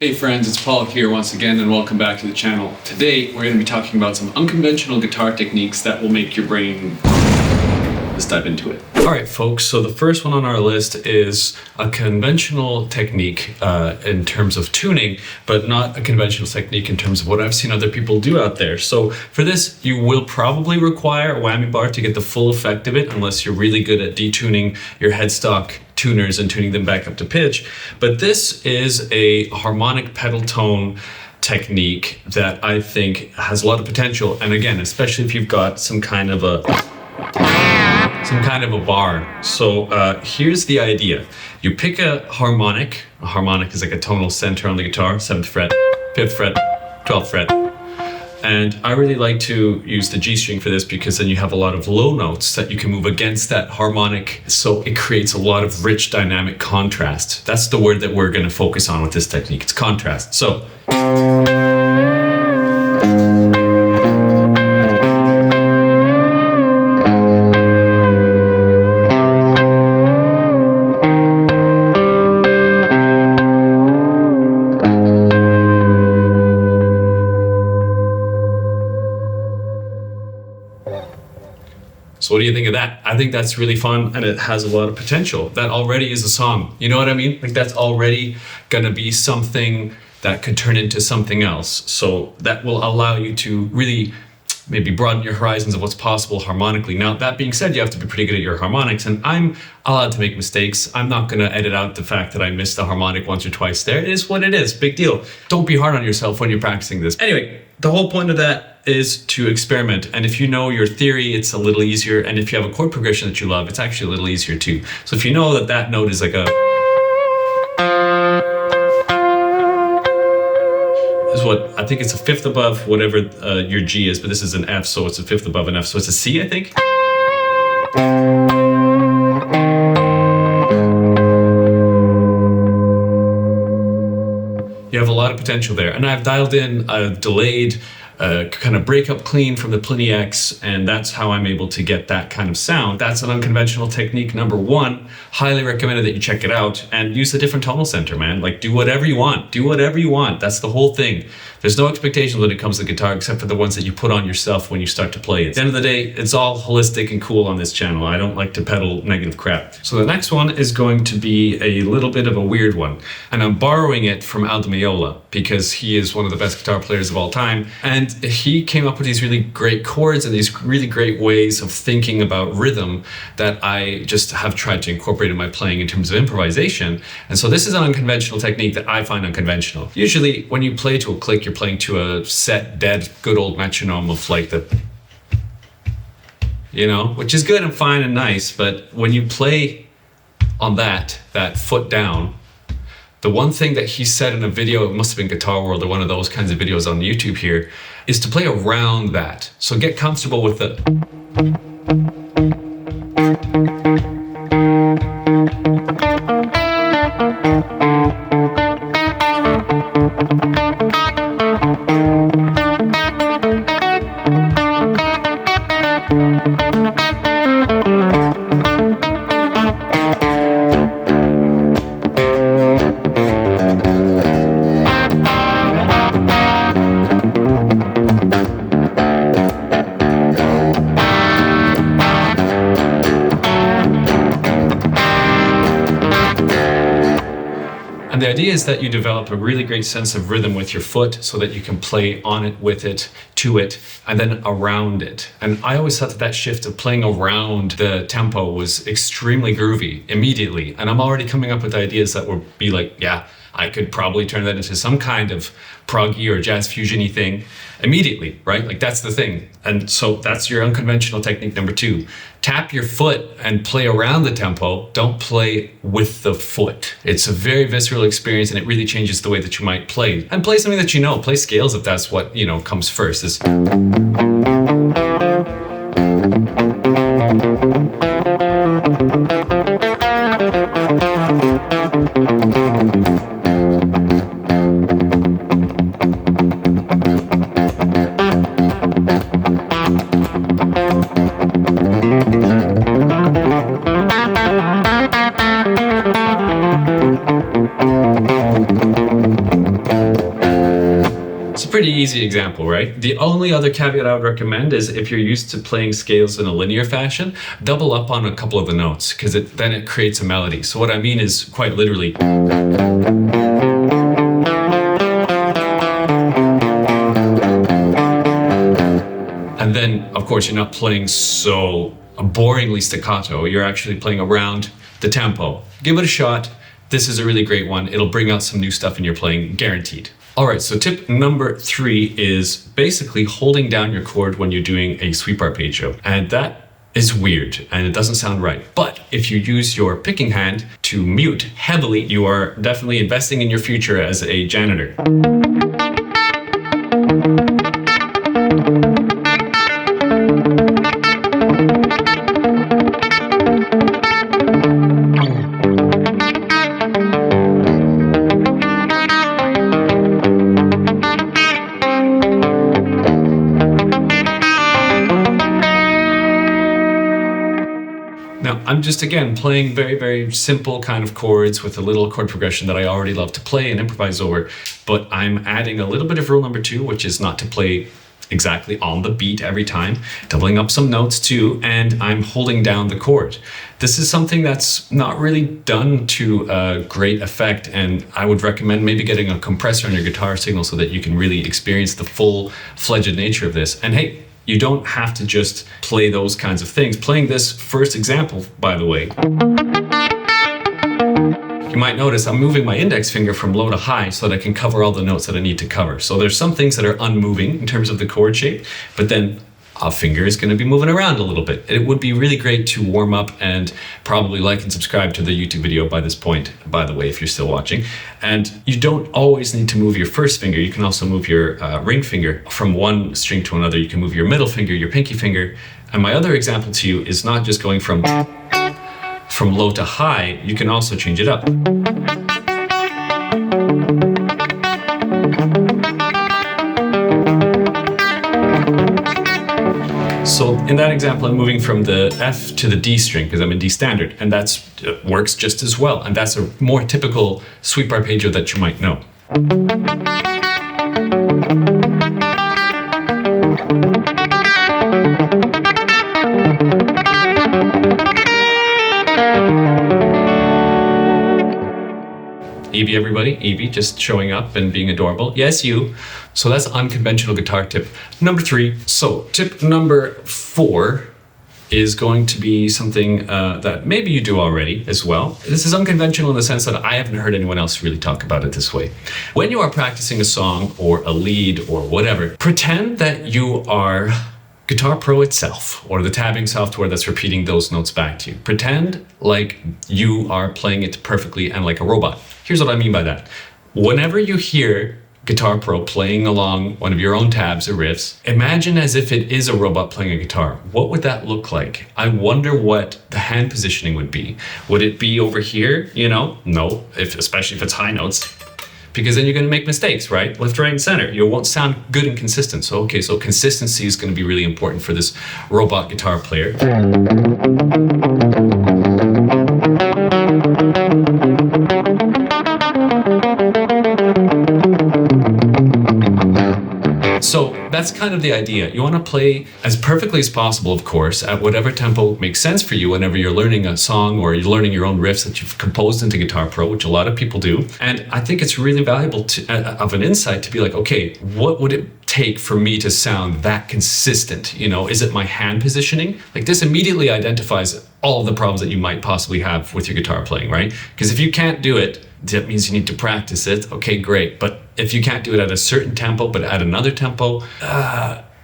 Hey friends, it's Paul here once again and welcome back to the channel. Today we're going to be talking about some unconventional guitar techniques that will make your brain... Let's dive into it. Alright folks, so the first one on our list is a conventional technique in terms of tuning, but not a conventional technique in terms of what I've seen other people do out there. So for this, you will probably require a whammy bar to get the full effect of it, unless you're really good at detuning your headstock tuners and tuning them back up to pitch. But this is a harmonic pedal tone technique that I think has a lot of potential. And again, especially if you've got some kind of a bar. So here's the idea. You pick a harmonic. A harmonic is like a tonal center on the guitar, 7th fret, 5th fret, 12th fret. And I really like to use the G string for this because then you have a lot of low notes that you can move against that harmonic. So it creates a lot of rich dynamic contrast. That's the word that we're going to focus on with this technique. It's contrast. So So what do you think of that? I think that's really fun and it has a lot of potential. That already is a song. You know what I mean? Like that's already gonna be something that could turn into something else. So that will allow you to really maybe broaden your horizons of what's possible harmonically. Now, that being said, you have to be pretty good at your harmonics, and I'm allowed to make mistakes. I'm not gonna edit out the fact that I missed the harmonic once or twice there. It is what it is, big deal. Don't be hard on yourself when you're practicing this. Anyway, the whole point of that is to experiment. And if you know your theory, it's a little easier. And if you have a chord progression that you love, it's actually a little easier too. So if you know that that note is like a... is what, I think it's a 5th above whatever your G is, but this is an F, so it's a 5th above an F. So it's a C, I think. You have a lot of potential there. And I've dialed in a delayed kind of breakup clean from the Pliny X, and that's how I'm able to get that kind of sound. That's an unconventional technique, number one. Highly recommended that you check it out and use a different tonal center, man. Like do whatever you want. Do whatever you want. That's the whole thing. There's no expectations when it comes to guitar except for the ones that you put on yourself when you start to play it. At the end of the day, it's all holistic and cool on this channel. I don't like to peddle negative crap. So the next one is going to be a little bit of a weird one. And I'm borrowing it from Al Di Meola because he is one of the best guitar players of all time. And he came up with these really great chords and these really great ways of thinking about rhythm that I just have tried to incorporate in my playing in terms of improvisation. And so this is an unconventional technique that I find unconventional. Usually when you play to a click, you're playing to a set, dead, good old metronome of like the, you know, which is good and fine and nice, but when you play on that foot down, the one thing that he said in a video, it must have been Guitar World or one of those kinds of videos on YouTube here, is to play around that. So get comfortable with the... And the idea is that you develop a really great sense of rhythm with your foot so that you can play on it, with it, to it, and then around it. And I always thought that that shift of playing around the tempo was extremely groovy immediately. And I'm already coming up with ideas that would be like, yeah, I could probably turn that into some kind of proggy or jazz fusion-y thing immediately, right? Like that's the thing. And so that's your unconventional technique number two. Tap your foot and play around the tempo. Don't play with the foot. It's a very visceral experience and it really changes the way that you might play. And play something that you know. Play scales if that's what, you know, comes first. pretty easy example, right? The only other caveat I would recommend is if you're used to playing scales in a linear fashion, double up on a couple of the notes, because then it creates a melody. So what I mean is quite literally. And then, of course, you're not playing so boringly staccato. You're actually playing around the tempo. Give it a shot. This is a really great one. It'll bring out some new stuff in your playing, guaranteed. All right, so tip number 3 is basically holding down your chord when you're doing a sweep arpeggio. And that is weird and it doesn't sound right. But if you use your picking hand to mute heavily, you are definitely investing in your future as a janitor. Now, I'm just, again, playing very, very simple kind of chords with a little chord progression that I already love to play and improvise over, but I'm adding a little bit of rule number 2, which is not to play exactly on the beat every time, doubling up some notes too, and I'm holding down the chord. This is something that's not really done to great effect, and I would recommend maybe getting a compressor on your guitar signal so that you can really experience the full-fledged nature of this. And hey, you don't have to just play those kinds of things. Playing this first example, by the way, you might notice I'm moving my index finger from low to high so that I can cover all the notes that I need to cover. So there's some things that are unmoving in terms of the chord shape, but then a finger is going to be moving around a little bit. It would be really great to warm up, and probably like and subscribe to the YouTube video by this point, by the way, if you're still watching. And you don't always need to move your first finger. You can also move your ring finger from one string to another. You can move your middle finger, your pinky finger. And my other example to you is not just going from low to high, you can also change it up. So in that example, I'm moving from the F to the D string because I'm in D standard, and that works just as well. And that's a more typical sweep arpeggio that you might know. Evie, everybody. Evie just showing up and being adorable. Yes, you. So that's unconventional guitar tip number 3. So tip number 4 is going to be something that maybe you do already as well. This is unconventional in the sense that I haven't heard anyone else really talk about it this way. When you are practicing a song or a lead or whatever, pretend that you are Guitar Pro itself, or the tabbing software that's repeating those notes back to you. Pretend like you are playing it perfectly and like a robot. Here's what I mean by that. Whenever you hear Guitar Pro playing along one of your own tabs or riffs, imagine as if it is a robot playing a guitar. What would that look like? I wonder what the hand positioning would be. Would it be over here? You know, no, especially if it's high notes. Because then you're going to make mistakes, right? Left, right, and center. You won't sound good and consistent. So, okay, so consistency is going to be really important for this robot guitar player. So that's kind of the idea. You want to play as perfectly as possible, of course, at whatever tempo makes sense for you whenever you're learning a song or you're learning your own riffs that you've composed into Guitar Pro, which a lot of people do. And I think it's really valuable of an insight to be like, okay, what would it take for me to sound that consistent? You know, is it my hand positioning? Like, this immediately identifies all of the problems that you might possibly have with your guitar playing, right? Because if you can't do it, that means you need to practice it. Okay, great. But if you can't do it at a certain tempo, but at another tempo,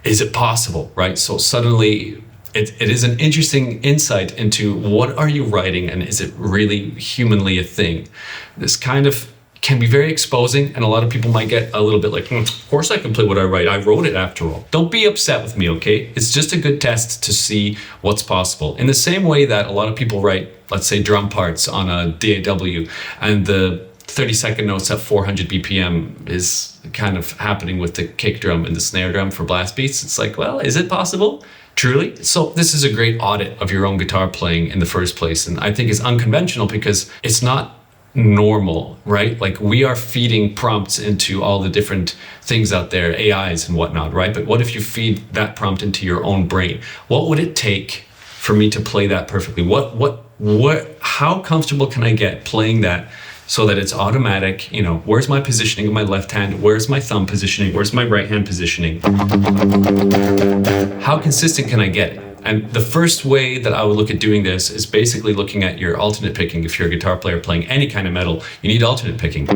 is it possible, right? So suddenly it is an interesting insight into what are you writing and is it really humanly a thing? This kind of can be very exposing, and a lot of people might get a little bit like, of course I can play what I write. I wrote it after all. Don't be upset with me, okay? It's just a good test to see what's possible. In the same way that a lot of people write, let's say, drum parts on a DAW, and the 30-second notes at 400 BPM is kind of happening with the kick drum and the snare drum for blast beats. It's like, well, is it possible? Truly? So this is a great audit of your own guitar playing in the first place, and I think it's unconventional because it's not normal, right? Like we are feeding prompts into all the different things out there, AIs and whatnot, right? But what if you feed that prompt into your own brain? What would it take for me to play that perfectly? How comfortable can I get playing that so that it's automatic? You know, where's my positioning of my left hand? Where's my thumb positioning? Where's my right hand positioning? How consistent can I get it? And the first way that I would look at doing this is basically looking at your alternate picking. If you're a guitar player playing any kind of metal, you need alternate picking.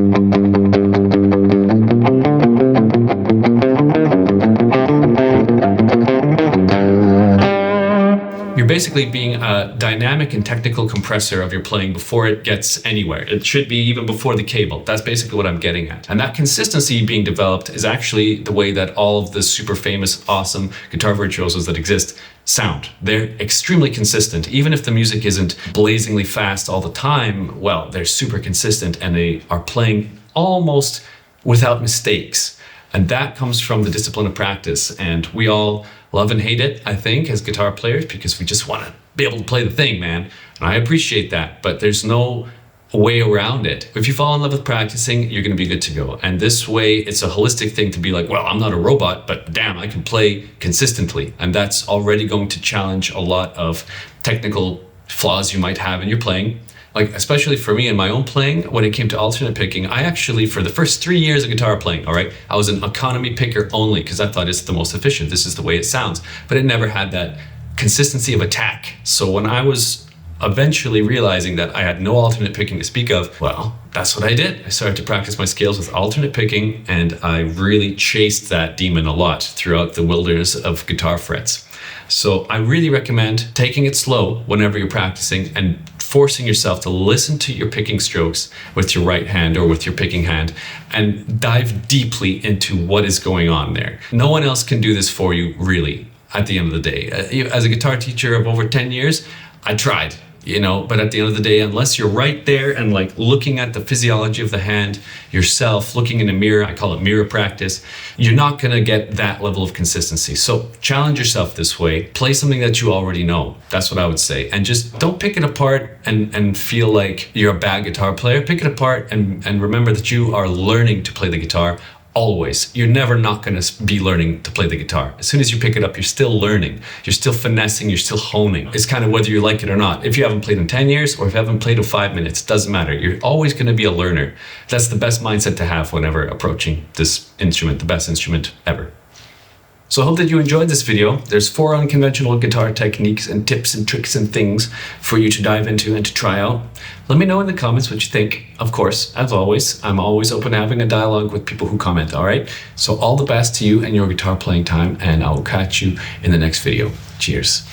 You're basically being a dynamic and technical compressor of your playing before it gets anywhere. It should be even before the cable. That's basically what I'm getting at. And that consistency being developed is actually the way that all of the super famous, awesome guitar virtuosos that exist sound. They're extremely consistent. Even if the music isn't blazingly fast all the time, well, they're super consistent and they are playing almost without mistakes. And that comes from the discipline of practice. And we all love and hate it, I think, as guitar players, because we just want to be able to play the thing, man. And I appreciate that, but there's no way around it. If you fall in love with practicing, you're going to be good to go. And this way, it's a holistic thing to be like, well, I'm not a robot, but damn, I can play consistently. And that's already going to challenge a lot of technical flaws you might have in your playing. Like, especially for me in my own playing, when it came to alternate picking, I actually, for the first 3 years of guitar playing, all right, I was an economy picker only because I thought it's the most efficient. This is the way it sounds. But it never had that consistency of attack. So when I was eventually realizing that I had no alternate picking to speak of, well, that's what I did. I started to practice my scales with alternate picking, and I really chased that demon a lot throughout the wilderness of guitar frets. So I really recommend taking it slow whenever you're practicing and forcing yourself to listen to your picking strokes with your right hand or with your picking hand and dive deeply into what is going on there. No one else can do this for you, really, at the end of the day. As a guitar teacher of over 10 years, I tried. But at the end of the day, unless you're right there and like looking at the physiology of the hand yourself, looking in a mirror, I call it mirror practice, you're not going to get that level of consistency. So challenge yourself this way. Play something that you already know. That's what I would say. And just don't pick it apart and feel like you're a bad guitar player. Pick it apart and remember that you are learning to play the guitar. Always. You're never not going to be learning to play the guitar. As soon as you pick it up, you're still learning. You're still finessing. You're still honing. It's kind of whether you like it or not. If you haven't played in 10 years or if you haven't played in 5 minutes, it doesn't matter. You're always going to be a learner. That's the best mindset to have whenever approaching this instrument, the best instrument ever. So I hope that you enjoyed this video. There's 4 unconventional guitar techniques and tips and tricks and things for you to dive into and to try out. Let me know in the comments what you think. Of course, as always, I'm always open to having a dialogue with people who comment, all right? So all the best to you and your guitar playing time, and I will catch you in the next video. Cheers.